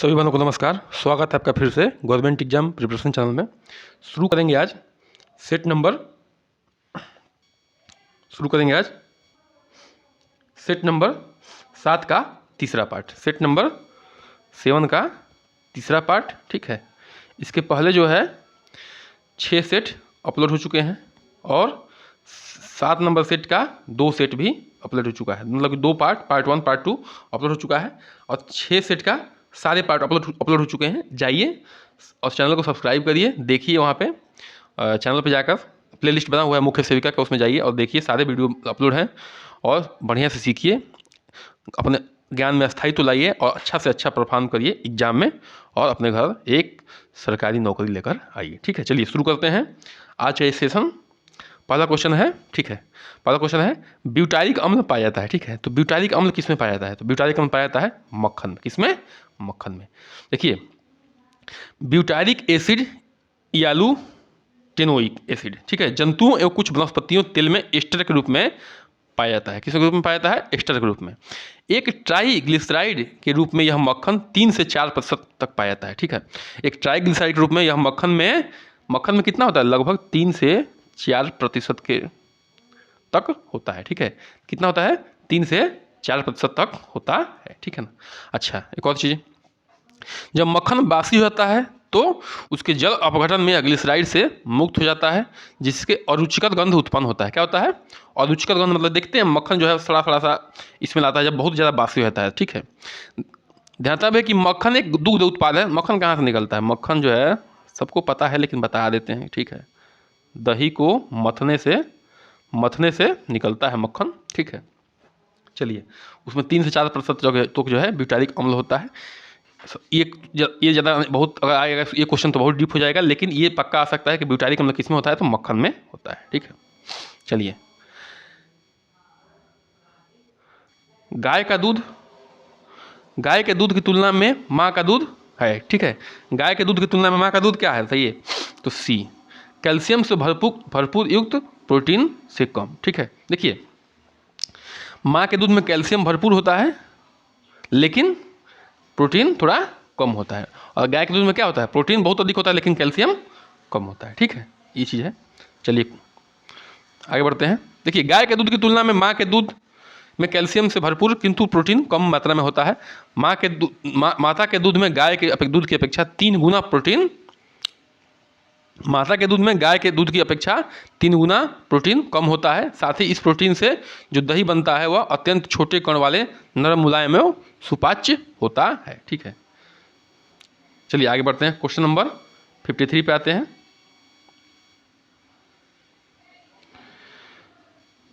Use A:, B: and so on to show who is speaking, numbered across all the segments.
A: सभी बंधुओं को नमस्कार। स्वागत है आपका फिर से गवर्नमेंट एग्जाम प्रिपरेशन चैनल में। शुरू करेंगे आज सेट नंबर सेट नंबर 7 का तीसरा पार्ट, सेट नंबर 7 का तीसरा पार्ट। ठीक है, इसके पहले जो है 6 सेट अपलोड हो चुके हैं और 7 नंबर सेट का 2 सेट भी अपलोड हो चुका है। मतलब 2 पार्ट, पार्ट 1 पार्ट 2 अपलोड हो चुका है और 6 सेट का सारे पार्ट अपलोड हो चुके हैं। जाइए और चैनल को सब्सक्राइब करिए, देखिए वहाँ पे चैनल पे जाकर प्लेलिस्ट बना हुआ है मुख्य सेविका का, उसमें जाइए और देखिए सारे वीडियो अपलोड हैं और बढ़िया से सीखिए, अपने ज्ञान में स्थायित्व लाइए और अच्छा से अच्छा परफॉर्म करिए एग्जाम में और अपने घर एक सरकारी नौकरी लेकर आइए। ठीक है, चलिए शुरू करते हैं आज का सेशन। पहला क्वेश्चन है, ठीक है, पहला क्वेश्चन है ब्यूटारिक अम्ल पाया जाता है। ठीक है, तो ब्यूटारिक अम्ल किसमें पाया जाता है? तो ब्यूटारिक अम्ल पाया जाता है मक्खन। किसमें? मक्खन में। देखिए, ब्यूटारिक एसिड यालुटेनोइक एसिड, ठीक है, जंतुओं एवं कुछ वनस्पतियों तेल में एस्टर के रूप में पाया जाता है। किस रूप में पाया जाता है? एस्टर के रूप में। एक ट्राइग्लिसराइड के रूप में यह मक्खन 3 से 4% तक पाया जाता है। ठीक है, एक ट्राइग्लिसराइड के रूप में यह मक्खन में कितना होता है? लगभग 3 से 4% के तक होता है। ठीक है, कितना होता है? 3 से 4% तक होता है। ठीक है ना। अच्छा, एक और चीज़, जब मक्खन बासी हो जाता है तो उसके जल अपघटन में ग्लिसराइड से मुक्त हो जाता है, जिसके अरुचिकर गंध उत्पन्न होता है। क्या होता है? अरुचिकर गंध। मतलब देखते हैं मक्खन जो है थोड़ा सा इसमें आता है जब बहुत ज़्यादा बासी हो जाता है। ठीक है, ध्यान है कि मक्खन एक दुग्ध उत्पाद है। मक्खन कहाँ से निकलता है? मक्खन जो है सबको पता है लेकिन बता देते हैं। ठीक है, दही को मथने से निकलता है मक्खन। ठीक है, चलिए, उसमें 3 से 4% जो है ब्यूटारिक अम्ल होता है। ये ज़्यादा बहुत अगर आएगा ये क्वेश्चन तो बहुत डीप हो जाएगा, लेकिन ये पक्का आ सकता है कि ब्यूटारिक अम्ल किस में होता है? तो मक्खन में होता है। ठीक है, चलिए, गाय के दूध की तुलना में माँ का दूध है। ठीक है, गाय के दूध की तुलना में माँ का दूध क्या है? सही है, तो सी, कैल्शियम से भरपूर युक्त, प्रोटीन से कम। ठीक है, देखिए, माँ के दूध में कैल्शियम भरपूर होता है लेकिन प्रोटीन थोड़ा कम होता है, और गाय के दूध में क्या होता है? प्रोटीन बहुत अधिक होता है लेकिन कैल्शियम कम होता है। ठीक है, ये चीज़ है। चलिए आगे बढ़ते हैं। देखिए, गाय के दूध की तुलना में माँ के दूध में कैल्शियम से भरपूर किंतु प्रोटीन कम मात्रा में होता है। माता के दूध में गाय के दूध की अपेक्षा 3 गुना प्रोटीन, माता के दूध में गाय के दूध की अपेक्षा 3 गुना प्रोटीन कम होता है। साथ ही इस प्रोटीन से जो दही बनता है वह अत्यंत छोटे कण वाले, नरम, मुलायम एवं सुपाच्य होता है। ठीक है, चलिए आगे बढ़ते हैं। क्वेश्चन नंबर 53 पे आते हैं।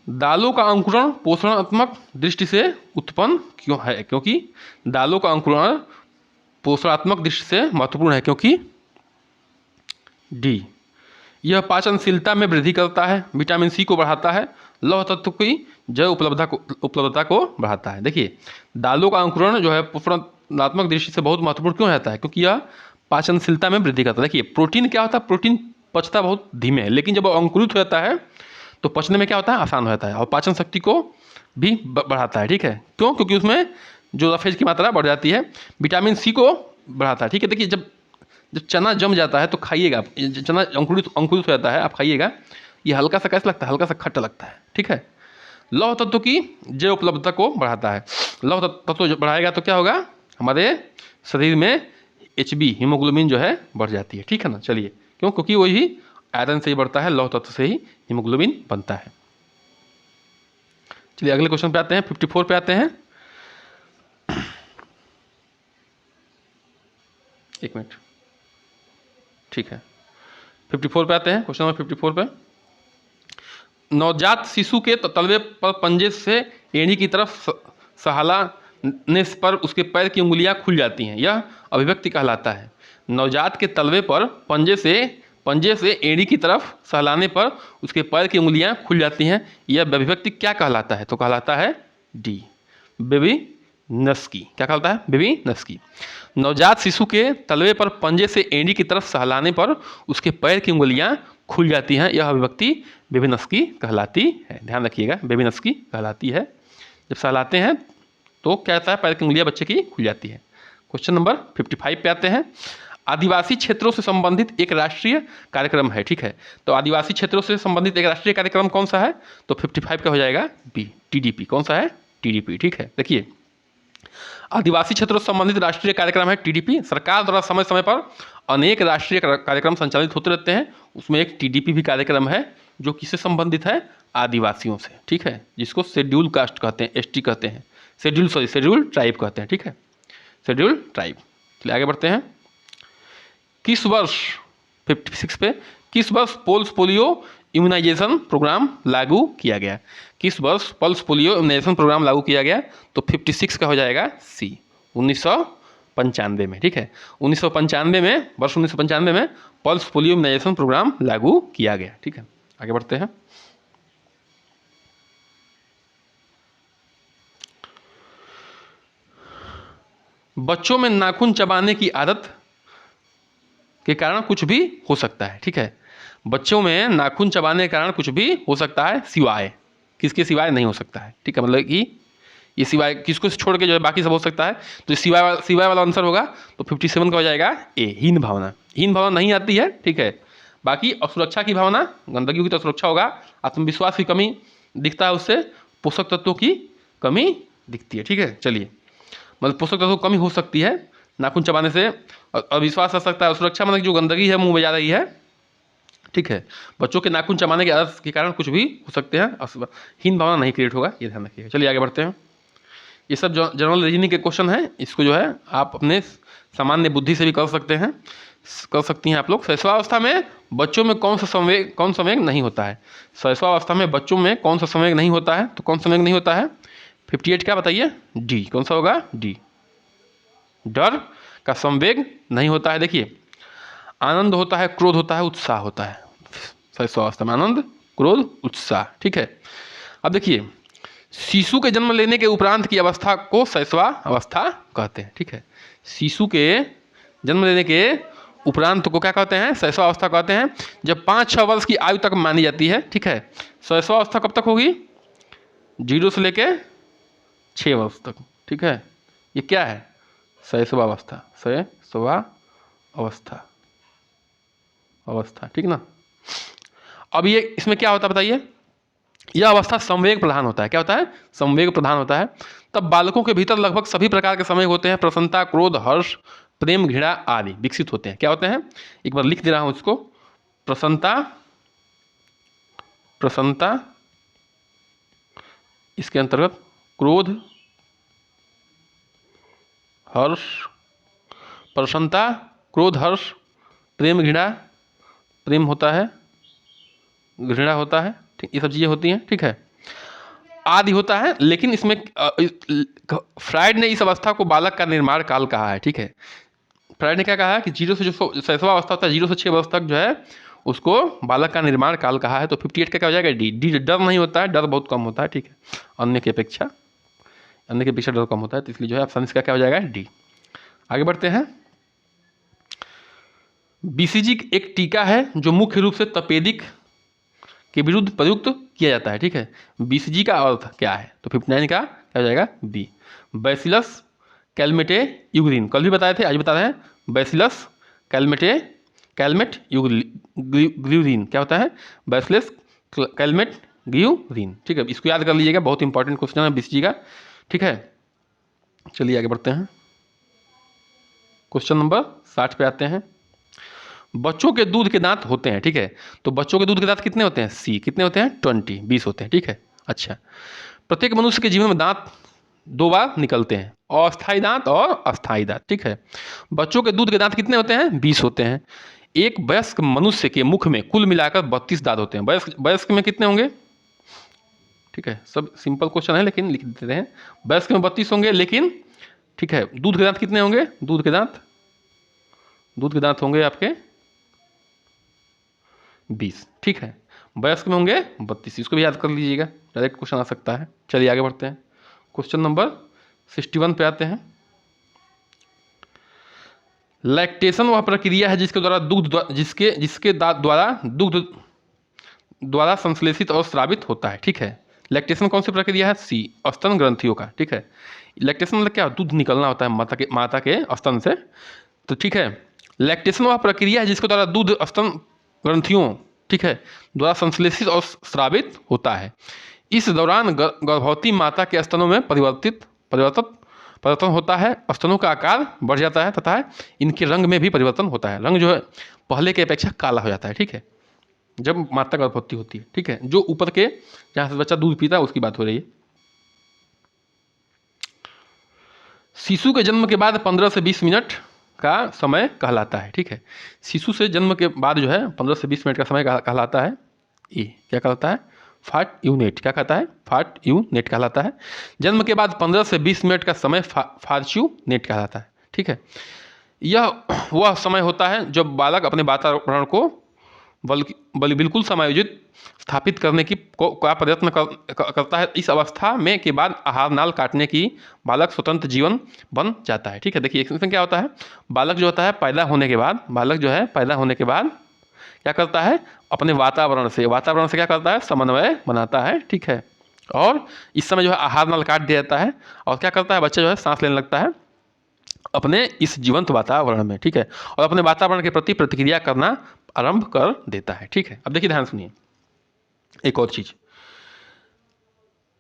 A: दालों का अंकुरण पोषणात्मक दृष्टि से उत्पन्न क्यों है? क्योंकि दालों का अंकुरण पोषणात्मक दृष्टि से महत्वपूर्ण है, क्योंकि डी, यह पाचनशीलता में वृद्धि करता है, विटामिन सी को बढ़ाता है, लौह तत्व की जैव उपलब्धता को बढ़ाता है। देखिए, दालों का अंकुरण जो है पोषणात्मक दृष्टि से बहुत महत्वपूर्ण क्यों रहता है? क्योंकि यह पाचनशीलता में वृद्धि करता है। देखिए, प्रोटीन क्या होता है? प्रोटीन पचता बहुत धीमे है, लेकिन जब वो अंकुरित हो जाता है तो पचने में क्या होता है? आसान हो जाता है और पाचन शक्ति को भी बढ़ाता है। ठीक है, क्यों? क्योंकि उसमें जो रफेज की मात्रा बढ़ जाती है, विटामिन सी को बढ़ाता है। ठीक है, देखिए, जब चना जम जाता है तो खाइएगा, चना अंकुरित हो जाता है, आप खाइएगा, ये हल्का सा कैसा लगता है? हल्का सा खट्टा लगता है। ठीक है, लौह तत्व की जैव उपलब्धता को बढ़ाता है। लौह तत्व बढ़ाएगा तो क्या होगा? हमारे शरीर में HB हीमोग्लोबिन जो है बढ़ जाती है। ठीक है ना। चलिए, क्यों? क्योंकि वही आयरन से ही बढ़ता है, लौह तत्व से ही हीमोग्लोबिन बनता है। चलिए अगले क्वेश्चन पे आते हैं, 54 पे आते हैं। एक मिनट, ठीक है, 54 पे आते हैं। क्वेश्चन नंबर 54 पे, नवजात शिशु के तलवे पर पंजे से एड़ी की तरफ सहलाने पर उसके पैर की उंगलियां खुल जाती हैं, यह अभिव्यक्ति कहलाता है। नवजात के तलवे पर पंजे से एड़ी की तरफ सहलाने पर उसके पैर की उंगलियां खुल जाती हैं, यह अभिव्यक्ति क्या कहलाता है? तो कहलाता है डी, बेबी नस्की। क्या कहलाता है? बेबी नस्की। नवजात शिशु के तलवे पर पंजे से एड़ी की तरफ सहलाने पर उसके पैर की उंगलियां खुल जाती हैं, यह अभिव्यक्ति बेबी नस्की कहलाती है। ध्यान रखिएगा, बेबी नस्की कहलाती है। जब सहलाते हैं तो क्या होता है? पैर की उंगलियां बच्चे की खुल जाती है। क्वेश्चन नंबर 55 पे आते हैं। आदिवासी क्षेत्रों से संबंधित एक राष्ट्रीय कार्यक्रम है, ठीक है। तो आदिवासी क्षेत्रों से संबंधित एक राष्ट्रीय कार्यक्रम कौन सा है? तो 55 का हो जाएगा बी, टीडीपी। कौन सा है? टीडीपी, ठीक है। देखिए, आदिवासी क्षेत्रों से संबंधित राष्ट्रीय कार्यक्रम है टीडीपी। सरकार द्वारा समय समय पर अनेक राष्ट्रीय कार्यक्रम संचालित होते रहते हैं, उसमें एक टीडीपी भी कार्यक्रम है जो किससे संबंधित है? आदिवासियों से, ठीक है, जिसको शेड्यूल कास्ट कहते हैं, एसटी कहते हैं, शेड्यूल ट्राइब कहते हैं, ठीक है, शेड्यूल ट्राइब। चलिए आगे बढ़ते हैं। किस वर्ष 56 पे किस वर्ष पल्स पोलियो इम्यूनाइजेशन प्रोग्राम लागू किया गया? किस वर्ष पल्स पोलियो इम्यूनाइजेशन प्रोग्राम लागू किया गया? तो 56 का हो जाएगा सी, 1995 में, ठीक है। 1995 में, वर्ष 1995 में पल्स पोलियो इम्यूनाइजेशन प्रोग्राम लागू किया गया, ठीक है। आगे बढ़ते हैं। बच्चों में नाखून चबाने की आदत के कारण कुछ भी हो सकता है, ठीक है। बच्चों में नाखून चबाने के कारण कुछ भी हो सकता है, सिवाय किसके? सिवाय नहीं हो सकता है, ठीक है। मतलब कि ये सिवाय किसको छोड़ के जो है बाकी सब हो सकता है, तो सिवाय वाला आंसर होगा। तो 57 का हो जाएगा ए, हीन भावना। हीन भावना नहीं आती है, ठीक है। बाकी असुरक्षा की भावना, गंदगी की तो सुरक्षा होगा, आत्मविश्वास की कमी दिखता है, उससे पोषक तत्वों की कमी दिखती है, ठीक है। चलिए, मतलब पोषक तत्वों की कमी हो सकती है नाखून चबाने से, अविश्वास आ सकता है, सुरक्षा मतलब जो गंदगी है मुंह में जा रही है, ठीक है। बच्चों के नाखून चबाने की आदत के कारण कुछ भी हो सकते हैं, हीन भावना नहीं क्रिएट होगा, ये ध्यान रखिएगा। चलिए आगे बढ़ते हैं। ये सब जनरल रीजनिंग के क्वेश्चन हैं, इसको जो है आप अपने सामान्य बुद्धि से भी कर सकते हैं, कर सकती हैं आप लोग। शैशवावस्था में बच्चों में कौन संवेग नहीं होता है? शैशवावस्था में बच्चों में कौन सा संवेग नहीं होता है? तो कौन संवेग नहीं होता है? 58 क्या बताइए? डी। कौन सा होगा? डी, डर का संवेग नहीं होता है। देखिए, आनंद होता है, क्रोध होता है, उत्साह होता है शैशवावस्था में, आनंद, क्रोध, उत्साह, ठीक है। अब देखिए, शिशु के जन्म लेने के उपरांत की अवस्था को शैशवावस्था कहते हैं, ठीक है। शिशु के जन्म लेने के उपरांत को क्या कहते हैं? शैशवावस्था कहते हैं। जब 5-6 वर्ष की आयु तक मानी जाती है, ठीक है। शैशवावस्था कब तक होगी? 0 से लेके 6 वर्ष तक, ठीक है। ये क्या है? शैशवावस्था, अवस्था, ठीक ना। अब ये इसमें क्या होता है बताइए? यह अवस्था संवेग प्रधान होता है। क्या होता है? संवेग प्रधान होता है। तब बालकों के भीतर लगभग सभी प्रकार के संवेग होते हैं, प्रसन्नता, क्रोध, हर्ष, प्रेम, घृणा आदि विकसित होते हैं। क्या होते हैं? एक बार लिख दे रहा हूं इसको। प्रसन्नता, इसके अंतर्गत क्रोध, हर्ष, प्रसन्नता, क्रोध, हर्ष, प्रेम, घृणा, प्रेम होता है, घृणा होता है, ठीक, ये सब चीज़ें होती हैं, ठीक है। आदि होता है, लेकिन इसमें फ्राइड ने इस अवस्था को बालक का निर्माण काल कहा है, ठीक है। फ्राइड ने क्या कहा है कि 0 से जो शैशवावस्था होता है, 0 से 6 वर्ष तक जो है उसको बालक का निर्माण काल कहा है। तो 58 का क्या हो जाएगा? डी। डी डर नहीं होता है, डर बहुत कम होता है, ठीक है, अन्य की अपेक्षा डर कम होता है, तो इसलिए जो है ऑप्शन इसका क्या हो जाएगा? डी। आगे बढ़ते हैं। बीसीजी एक टीका है जो मुख्य रूप से तपेदिक के विरुद्ध प्रयुक्त किया जाता है, ठीक है। बीसीजी का अर्थ क्या है? तो 59 का क्या हो जाएगा? B, bacillus Calmette Guerin. कल भी बताए थे, आज बता रहे हैं। बैसिलस कैलमेट ग्यूरीन क्या होता है? बैसिलस कैलमेट ग्यूरीन, ठीक है। इसको याद कर लीजिएगा, बहुत इंपॉर्टेंट क्वेश्चन है बीसीजी का, ठीक है। चलिए आगे बढ़ते हैं। क्वेश्चन नंबर 60 पे आते हैं। बच्चों के दूध के दांत होते हैं, ठीक है। तो बच्चों के दूध के दांत कितने होते हैं? सी, कितने होते हैं? 20 होते हैं, ठीक है। अच्छा, प्रत्येक मनुष्य के जीवन में दांत 2 बार निकलते हैं, अस्थायी दांत और अस्थायी दांत, ठीक है। बच्चों के दूध के दांत कितने होते हैं? 20 होते हैं। एक वयस्क मनुष्य के मुख में कुल मिलाकर 32 दांत होते हैं। वयस्क में कितने होंगे? ठीक है, सब सिंपल क्वेश्चन है लेकिन लिख देते हैं। वयस्क में 32 होंगे, लेकिन ठीक है, दूध के दांत कितने होंगे? दूध के दांत होंगे आपके 20, ठीक है। वयस्क में होंगे 32, इसको भी याद कर लीजिएगा, डायरेक्ट क्वेश्चन आ सकता है। चलिए आगे बढ़ते हैं। क्वेश्चन नंबर 61 पे आते हैं। लैक्टेशन वह प्रक्रिया है जिसके द्वारा दुग्ध द्वारा संश्लेषित और स्रावित होता है, ठीक है। लैक्टेशन कौन सी प्रक्रिया है? सी, स्तन ग्रंथियों का, ठीक है। लैक्टेशन मतलब क्या, दूध निकलना होता है माता के स्तन से। तो ठीक है, लैक्टेशन वह प्रक्रिया है जिसके द्वारा दूध स्तन ग्रंथियों, ठीक है, द्वारा संश्लेषित और स्रावित होता है। इस दौरान गर्भवती माता के स्तनों में परिवर्तन होता है। स्तनों का आकार बढ़ जाता है तथा इनके रंग में भी परिवर्तन होता है। रंग जो है पहले की अपेक्षा काला हो जाता है, ठीक है, जब माता गर्भवती होती है, ठीक है। जो ऊपर के जहाँ से बच्चा दूध पीता है उसकी बात हो रही है। शिशु के जन्म के बाद 15 से 20 मिनट का समय कहलाता है, ठीक है। शिशु से जन्म के बाद जो है 15 से 20 मिनट का समय कहलाता है, ये क्या कहलाता है, फाट यूनेट। क्या कहता है, फाट यूनेट कहलाता है। जन्म के बाद 15 से 20 मिनट का समय फार्च्यूनेट कहलाता है, ठीक है। यह वह समय होता है जब बालक अपने वातावरण को बिल्कुल समायोजित स्थापित करने का प्रयत्न करता है। इस अवस्था में के बाद आहार नाल काटने की बालक स्वतंत्र जीवन बन जाता है, ठीक है। देखिए इसमें क्या होता है, बालक जो होता है पैदा होने के बाद क्या करता है, अपने वातावरण से क्या करता है, समन्वय बनाता है, ठीक है। और इस समय जो है आहार नाल काट दिया जाता है और क्या करता है, बच्चा जो है सांस लेने लगता है अपने इस जीवंत वातावरण में, ठीक है, और अपने वातावरण के प्रति प्रतिक्रिया करना आरंभ कर देता है, ठीक है। अब देखिए ध्यान सुनिए, एक और चीज़,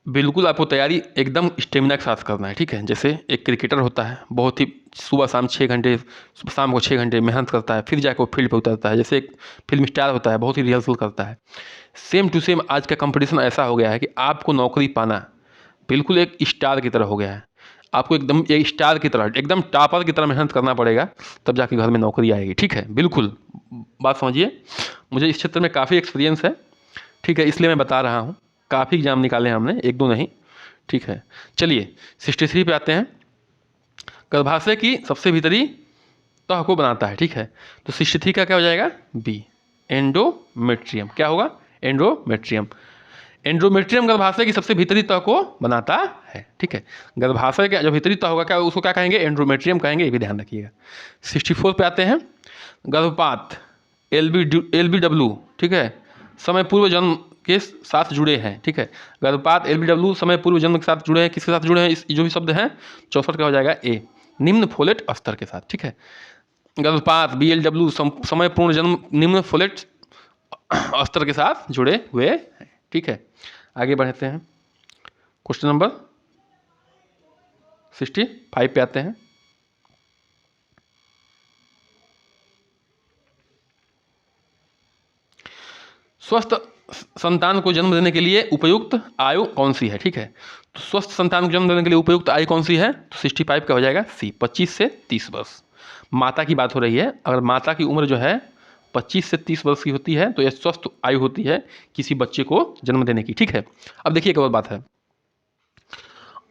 A: बिल्कुल आपको तैयारी एकदम स्टेमिना के साथ करना है, ठीक है। जैसे एक क्रिकेटर होता है, बहुत ही सुबह शाम 6 घंटे, शाम को 6 घंटे मेहनत करता है, फिर जाकर वो फील्ड पे उतरता है। जैसे एक फिल्म स्टार होता है, बहुत ही रिहर्सल करता है। सेम टू सेम आज का कंपटीशन ऐसा हो गया है कि आपको नौकरी पाना बिल्कुल एक स्टार की तरह हो गया है। आपको एकदम एक स्टार की तरह, एकदम टॉपर की तरह मेहनत करना पड़ेगा, तब जाके घर में नौकरी आएगी, ठीक है। बिल्कुल बात समझिए, मुझे इस क्षेत्र में काफ़ी एक्सपीरियंस है, ठीक है, इसलिए मैं बता रहा हूँ। काफ़ी एग्जाम निकाले हैं हमने, एक दो नहीं, ठीक है। चलिए 63 पे आते हैं। गर्भाशय की सबसे भीतरी तह को बनाता है, ठीक है। तो 63 का क्या हो जाएगा, बी, एंडोमेट्रियम। क्या होगा, एंडोमेट्रियम। एंडोमेट्रियम गर्भाशय की सबसे भीतरी तह को बनाता है, ठीक है। गर्भाशय का जो भीतरी तह होगा क्या, उसको क्या कहेंगे, एंडोमेट्रियम कहेंगे, ये भी ध्यान रखिएगा। 64 पे आते हैं। गर्भपात LBW, ठीक है, समय पूर्व जन्म के साथ जुड़े हैं, ठीक है। गर्भपात LBW समय पूर्व जन्म के साथ जुड़े हैं, किसके साथ जुड़े हैं, इस जो भी शब्द हैं 64 का हो जाएगा ए, निम्न फोलेट स्तर के साथ, ठीक है। गर्भपात BLW समय पूर्ण जन्म निम्न फोलेट स्तर के साथ जुड़े हुए हैं, ठीक है। आगे बढ़ते हैं, क्वेश्चन नंबर 65 पे आते हैं। स्वस्थ संतान को जन्म देने के लिए उपयुक्त आयु कौन सी है, ठीक है। तो स्वस्थ संतान को जन्म देने के लिए उपयुक्त आयु कौन सी है, तो 65 का हो जाएगा सी, 25 से 30 वर्ष। माता की बात हो रही है, अगर माता की उम्र जो है 25 से 30 वर्ष की होती है तो यह स्वस्थ आयु होती है किसी बच्चे को जन्म देने की, ठीक है। अब देखिए एक और बात है,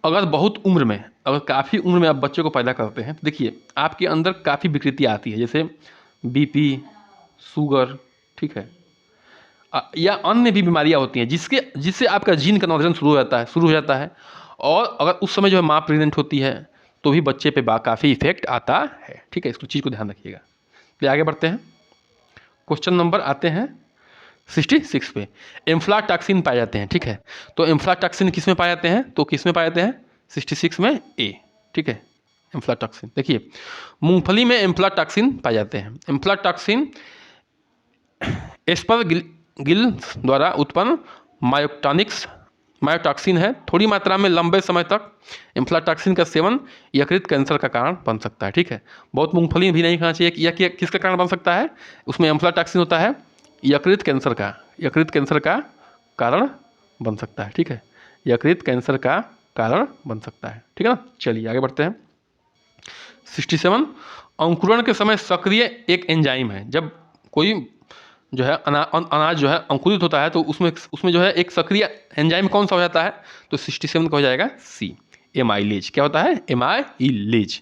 A: अगर बहुत उम्र में, अगर काफ़ी उम्र में आप बच्चे को पैदा करते हैं तो देखिए आपके अंदर काफ़ी विकृतियाँ आती है, जैसे BP, शुगर, ठीक है, या अन्य भी बीमारियां होती हैं जिससे आपका जीन कन्वर्जन शुरू हो जाता है। और अगर उस समय जो है माँ प्रेग्नेंट होती है तो भी बच्चे पे काफ़ी इफेक्ट आता है, ठीक है। इसको चीज़ को ध्यान रखिएगा। तो आगे बढ़ते हैं, क्वेश्चन नंबर आते हैं 66 पे। एम्फ्लाटॉक्सिन पाए जाते हैं, ठीक है। तो एम्फ्लाटॉक्सिन किस में पाए जाते हैं, तो किस में पाए जाते हैं, 66 में ए, ठीक है। एम्फ्लाटॉक्सिन देखिए, मूंगफली में एम्फ्लाटॉक्सिन पाए जाते हैं। एम्फ्लाटॉक्सिन एस्परगिल द्वारा उत्पन्न मायोटॉक्सिन है। थोड़ी मात्रा में लंबे समय तक एम्फ्लाटॉक्सिन का सेवन यकृत कैंसर का कारण बन सकता है, ठीक है। बहुत मूंगफली भी नहीं खाना चाहिए। यह किसका कारण बन सकता है, उसमें एम्फ्लाटॉक्सिन होता है, यकृत कैंसर का कारण बन सकता है, ठीक है। यकृत कैंसर का कारण बन सकता है, ठीक है ना। चलिए आगे बढ़ते हैं। 67, अंकुरण के समय सक्रिय एक एंजाइम है। जब कोई जो है अनाज जो है अंकुरित होता है तो उसमें जो है एक सक्रिय एंजाइम कौन सा हो जाता है, तो 67 का हो जाएगा सी, एमाइलेज। क्या होता है, एमाइलेज।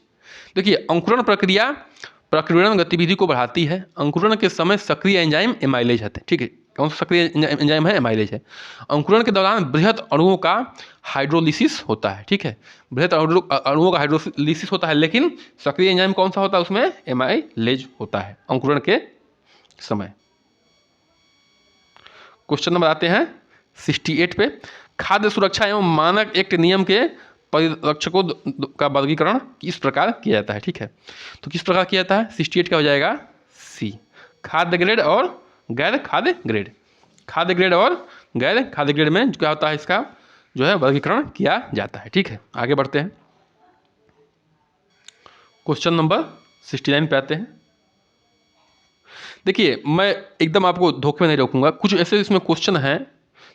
A: देखिए अंकुरण प्रक्रिया प्रकीर्णन गतिविधि को बढ़ाती है। अंकुरण के समय सक्रिय एंजाइम एमाइलेज है, ठीक है। कौन सा सक्रिय एंजाइम है, एमाइलेज है। अंकुरण के दौरान बृहत अणुओं का हाइड्रोलिसिस होता है, ठीक है। बृहत अणुओं का हाइड्रोलिसिस होता है, लेकिन सक्रिय एंजाइम कौन सा होता है, उसमें एमाइलेज होता है अंकुरण के समय। क्वेश्चन नंबर आते हैं 68 पे। खाद्य सुरक्षा एवं मानक एक्ट नियम के परिरक्षकों का वर्गीकरण किस प्रकार किया जाता है, ठीक है। तो किस प्रकार किया जाता है, 68 क्या हो जाएगा, सी, खाद्य ग्रेड और गैर खाद्य ग्रेड। खाद्य ग्रेड और गैर खाद्य ग्रेड में क्या होता है, इसका जो है वर्गीकरण किया जाता है, ठीक है। आगे बढ़ते हैं, क्वेश्चन नंबर 69 पे आते हैं। देखिए मैं एकदम आपको धोखे में नहीं रोकूंगा, कुछ ऐसे इसमें क्वेश्चन हैं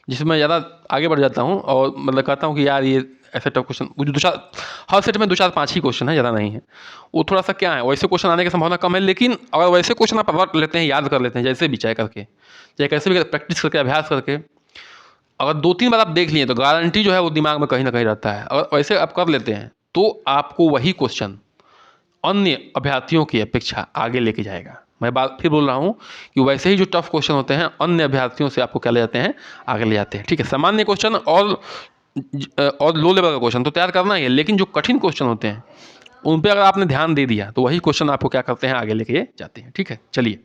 A: जिसमें मैं ज़्यादा आगे बढ़ जाता हूँ और मतलब कहता हूँ कि यार ये ऐसे टफ क्वेश्चन, दो चार हर सेट में 2 4 5 ही क्वेश्चन है, ज़्यादा नहीं है। वो थोड़ा सा क्या है, वैसे क्वेश्चन आने की संभावना कम है, लेकिन अगर वैसे क्वेश्चन आप रट लेते हैं, याद कर लेते हैं, जैसे भी चाहे करके, चाहे कैसे भी प्रैक्टिस करके, अभ्यास करके, अगर 2 3 बार आप देख लिए तो गारंटी जो है वो दिमाग में कहीं ना कहीं रहता है। अगर वैसे आप कर लेते हैं तो आपको वही क्वेश्चन अन्य अभ्यर्थियों की अपेक्षा आगे लेके जाएगा। मैं बात फिर बोल रहा हूँ कि वैसे ही जो टफ क्वेश्चन होते हैं अन्य अभ्यर्थियों से आपको क्या ले जाते हैं, आगे ले जाते हैं, ठीक है। सामान्य क्वेश्चन और लो लेवल का क्वेश्चन तो तैयार करना ही है, लेकिन जो कठिन क्वेश्चन होते हैं उन पर अगर आपने ध्यान दे दिया तो वही क्वेश्चन आपको क्या करते हैं, आगे लेके जाते हैं, ठीक है। चलिए,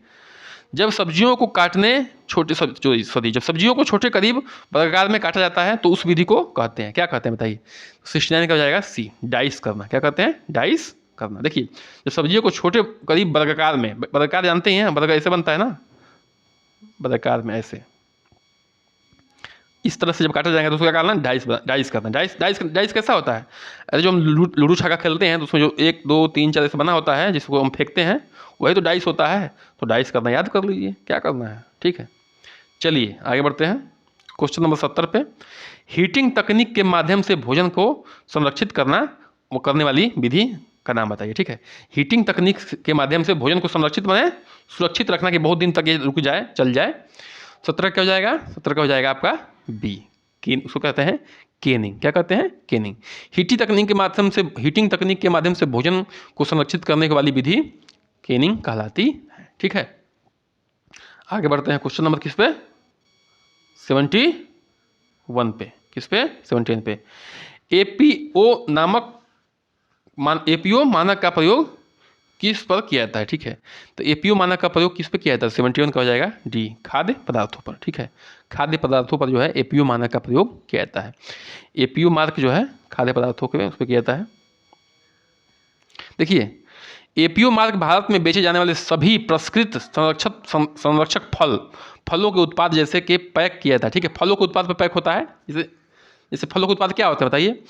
A: जब सब्जियों को काटने जब सब्जियों को छोटे करीब वर्गाकार में काटा जाता है तो उस विधि को कहते हैं, क्या कहते हैं बताइए। 69 का हो जाएगा सी, डाइस करना। क्या कहते हैं, डाइस करना। देखिए जब सब्जियों को छोटे करीब वर्गाकार में, वर्गाकार जानते हैं वर्गाकार ऐसे बनता है ना, वर्गाकार में ऐसे इस तरह से जब काटा जाएगा तो उसको क्या करना, डाइस करना। डाइस कैसा होता है, अरे जो हम लूडो छक्का खेलते हैं तो उसमें जो 1 2 3 4 ऐसे बना होता है जिसको हम फेंकते हैं, वही तो डाइस होता है। तो डाइस करना याद कर लीजिए, क्या करना है, ठीक है। चलिए आगे बढ़ते हैं, क्वेश्चन नंबर 70 पे। हीटिंग तकनीक के माध्यम से भोजन को संरक्षित करना, वो करने वाली विधि का नाम बताइए, ठीक है। हीटिंग तकनीक के माध्यम से भोजन को संरक्षित माने सुरक्षित रखना कि बहुत दिन तक ये रुक जाए, चल जाए। 17 क्या हो जाएगा, 17 का हो जाएगा आपका बी, उसको कहते हैं केनिंग। क्या कहते हैं, केनिंग। हीटिंग तकनीक के माध्यम से भोजन को संरक्षित करने वाली विधि केनिंग कहलाती है, ठीक है। आगे बढ़ते हैं, क्वेश्चन नंबर किस पे, 71 पे। किस पे, 71 पे। एपीओ मानक का प्रयोग किस पर किया जाता है, ठीक है। तो एपीओ मानक का प्रयोग किस पर किया जाता है, 71 का हो जाएगा डी, खाद्य पदार्थों पर, ठीक है। खाद्य पदार्थों पर जो है एपीओ मानक का प्रयोग किया जाता है। एपीओ मार्क जो है खाद्य पदार्थों के उस पर किया जाता है। देखिए एपीओ मार्क भारत में बेचे जाने वाले सभी प्रसंस्कृत संरक्षक फलों के उत्पाद जैसे कि पैक किया जाता है, ठीक है। फलों के उत्पाद पर पैक होता है, जैसे फलों के उत्पाद क्या होता है बताइए,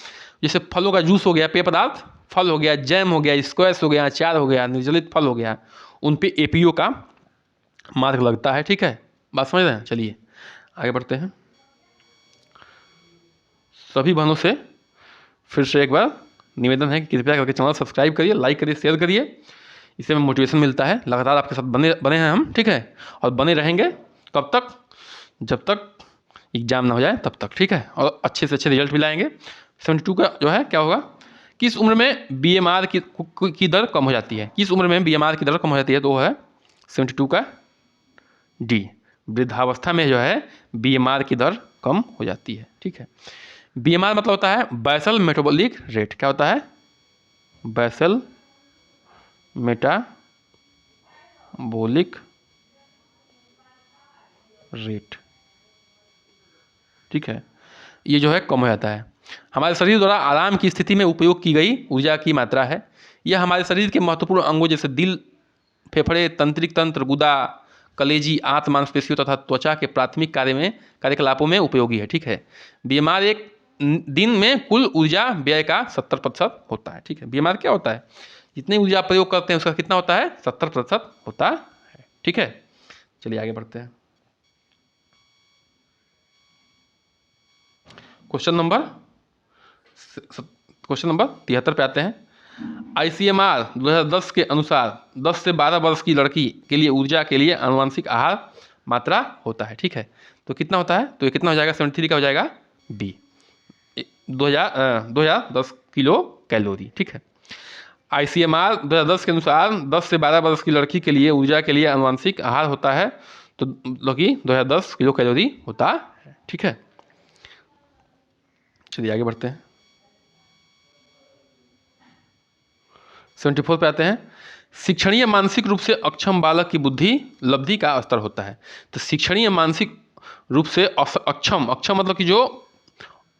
A: जैसे फलों का जूस हो गया, पेय पदार्थ फल हो गया, जैम हो गया, स्क्वैश हो गया, अचार हो गया, निर्जलित फल हो गया, उन पे एपीओ का मार्क लगता है, ठीक है। बात समझ रहे हैं। चलिए आगे बढ़ते हैं। सभी बहनों से फिर से एक बार निवेदन है कि कृपया करके चैनल सब्सक्राइब करिए, लाइक करिए, शेयर करिए, इससे हमें मोटिवेशन मिलता है। लगातार आपके साथ बने हैं हम, ठीक है, और बने रहेंगे कब तक, जब तक एग्जाम ना हो जाए तब तक, ठीक है, और अच्छे से अच्छे रिजल्ट भी लाएंगे। 72 का जो है क्या होगा, किस उम्र में बीएमआर की दर कम हो जाती है, किस उम्र में बीएमआर की दर कम हो जाती है, तो वो है 72 का डी, वृद्धावस्था में जो है बीएमआर की दर कम हो जाती है, ठीक है। बीएमआर मतलब होता है बेसल मेटाबॉलिक रेट। क्या होता है, बेसल मेटाबॉलिक रेट, ठीक है। ये जो है कम हो जाता है। हमारे शरीर द्वारा आराम की स्थिति में उपयोग की गई ऊर्जा की मात्रा है। यह हमारे शरीर के महत्वपूर्ण अंगों जैसे दिल, फेफड़े, तंत्रिक तंत्र, गुदा, कलेजी, आंत, मांसपेशियों तथा त्वचा के प्राथमिक कार्यकलापों में उपयोगी है, ठीक है। बीएमआर एक दिन में कुल ऊर्जा व्यय का 70% होता है, ठीक है। बीएमआर क्या होता है, जितनी ऊर्जा प्रयोग करते हैं उसका कितना होता है, 70% होता है, ठीक है। चलिए आगे बढ़ते हैं, क्वेश्चन नंबर 73 पे आते हैं। आईसीएमआर 2010 के अनुसार 10 से 12 वर्ष की लड़की के लिए ऊर्जा के लिए आनुवंशिक आहार मात्रा होता है, ठीक है। तो कितना होता है, तो ये कितना हो जाएगा, 73 का हो जाएगा बी, 2010 किलो कैलोरी, ठीक है। आईसीएमआर 2010 के अनुसार 10 से 12 वर्ष की लड़की के लिए ऊर्जा के लिए आनुवंशिक आहार होता है, तो लड़की 2010 किलो कैलोरी होता है, ठीक है। चलिए आगे बढ़ते हैं, 74 पे आते हैं। शिक्षणीय मानसिक रूप से अक्षम बालक की बुद्धि लब्धि का स्तर होता है। तो शिक्षणीय मानसिक रूप से अक्षम मतलब कि जो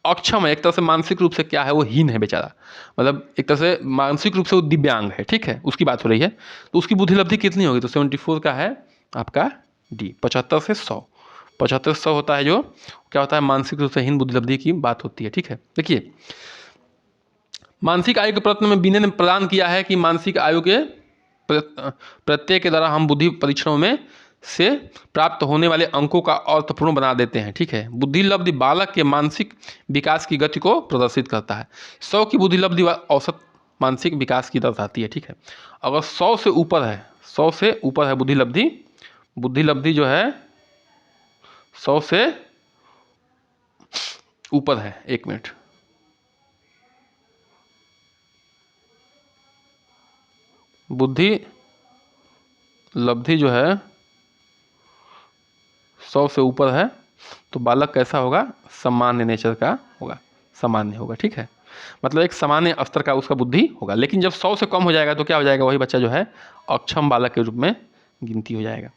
A: अक्षम है, एक तरह से मानसिक रूप से क्या है, वो हीन है बेचारा, मतलब एक तरह से मानसिक रूप से वो दिव्यांग है, ठीक है, उसकी बात हो रही है। तो उसकी बुद्धि लब्धि कितनी होगी, तो 74 का है आपका डी, 75 से 100। 75 से 100 होता है जो क्या होता है, मानसिक रूप से हीन बुद्धि लब्धि की बात होती है, ठीक है। देखिए मानसिक आयु के प्रश्न में बिने ने प्रदान किया है कि मानसिक आयु के प्रत्यय के द्वारा हम बुद्धि परीक्षणों में से प्राप्त होने वाले अंकों का अर्थपूर्ण बना देते हैं, ठीक है। बुद्धि लब्धि बालक के मानसिक विकास की गति को प्रदर्शित करता है। 100 की बुद्धि लब्धि औसत मानसिक विकास की दर्शाती है, ठीक है। अगर 100 से ऊपर है, 100 से ऊपर है बुद्धि लब्धि जो है 100 से ऊपर है, 1 मिनट, बुद्धि लब्धि जो है 100 से ऊपर है तो बालक कैसा होगा, सामान्य नेचर का होगा, सामान्य होगा, ठीक है। मतलब एक सामान्य स्तर का उसका बुद्धि होगा। लेकिन जब 100 से कम हो जाएगा तो क्या हो जाएगा, वही बच्चा जो है अक्षम बालक के रूप में गिनती हो जाएगा,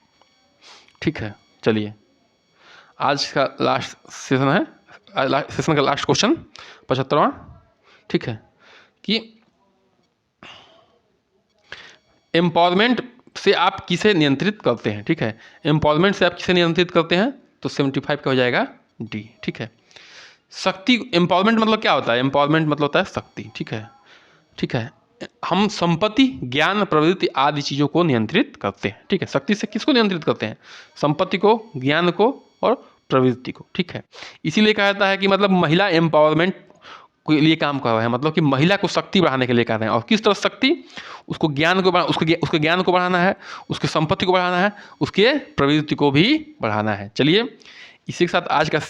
A: ठीक है। चलिए आज का लास्ट सेशन है, सेशन का लास्ट क्वेश्चन 75वां, ठीक है, कि एम्पावरमेंट से आप किसे नियंत्रित करते हैं, ठीक है। एम्पावरमेंट से आप किसे नियंत्रित करते हैं, तो 75 का हो जाएगा डी, ठीक है। शक्ति, एम्पावरमेंट मतलब क्या होता है, एम्पावरमेंट मतलब होता है शक्ति, ठीक है, ठीक है। हम संपत्ति, ज्ञान, प्रवृत्ति आदि चीज़ों को नियंत्रित करते हैं, ठीक है। शक्ति से किसको नियंत्रित करते हैं, संपत्ति को, ज्ञान को और प्रवृत्ति को, ठीक है। इसीलिए कहा जाता है कि मतलब महिला एम्पावरमेंट के लिए काम कर रहे हैं, मतलब कि महिला को शक्ति बढ़ाने के लिए कर रहे हैं। और किस तरह शक्ति, उसको ज्ञान को उसके ज्ञान को बढ़ाना है, उसकी संपत्ति को बढ़ाना है, उसके प्रवृत्ति को भी बढ़ाना है। चलिए इसी के साथ आज का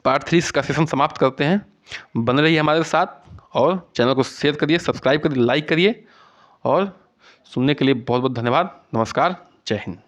A: पार्ट 3 का सेशन समाप्त करते हैं। बने रहिए हमारे साथ और चैनल को शेयर करिए, सब्सक्राइब करिए, लाइक करिए, और सुनने के लिए बहुत बहुत धन्यवाद। नमस्कार, जय हिंद।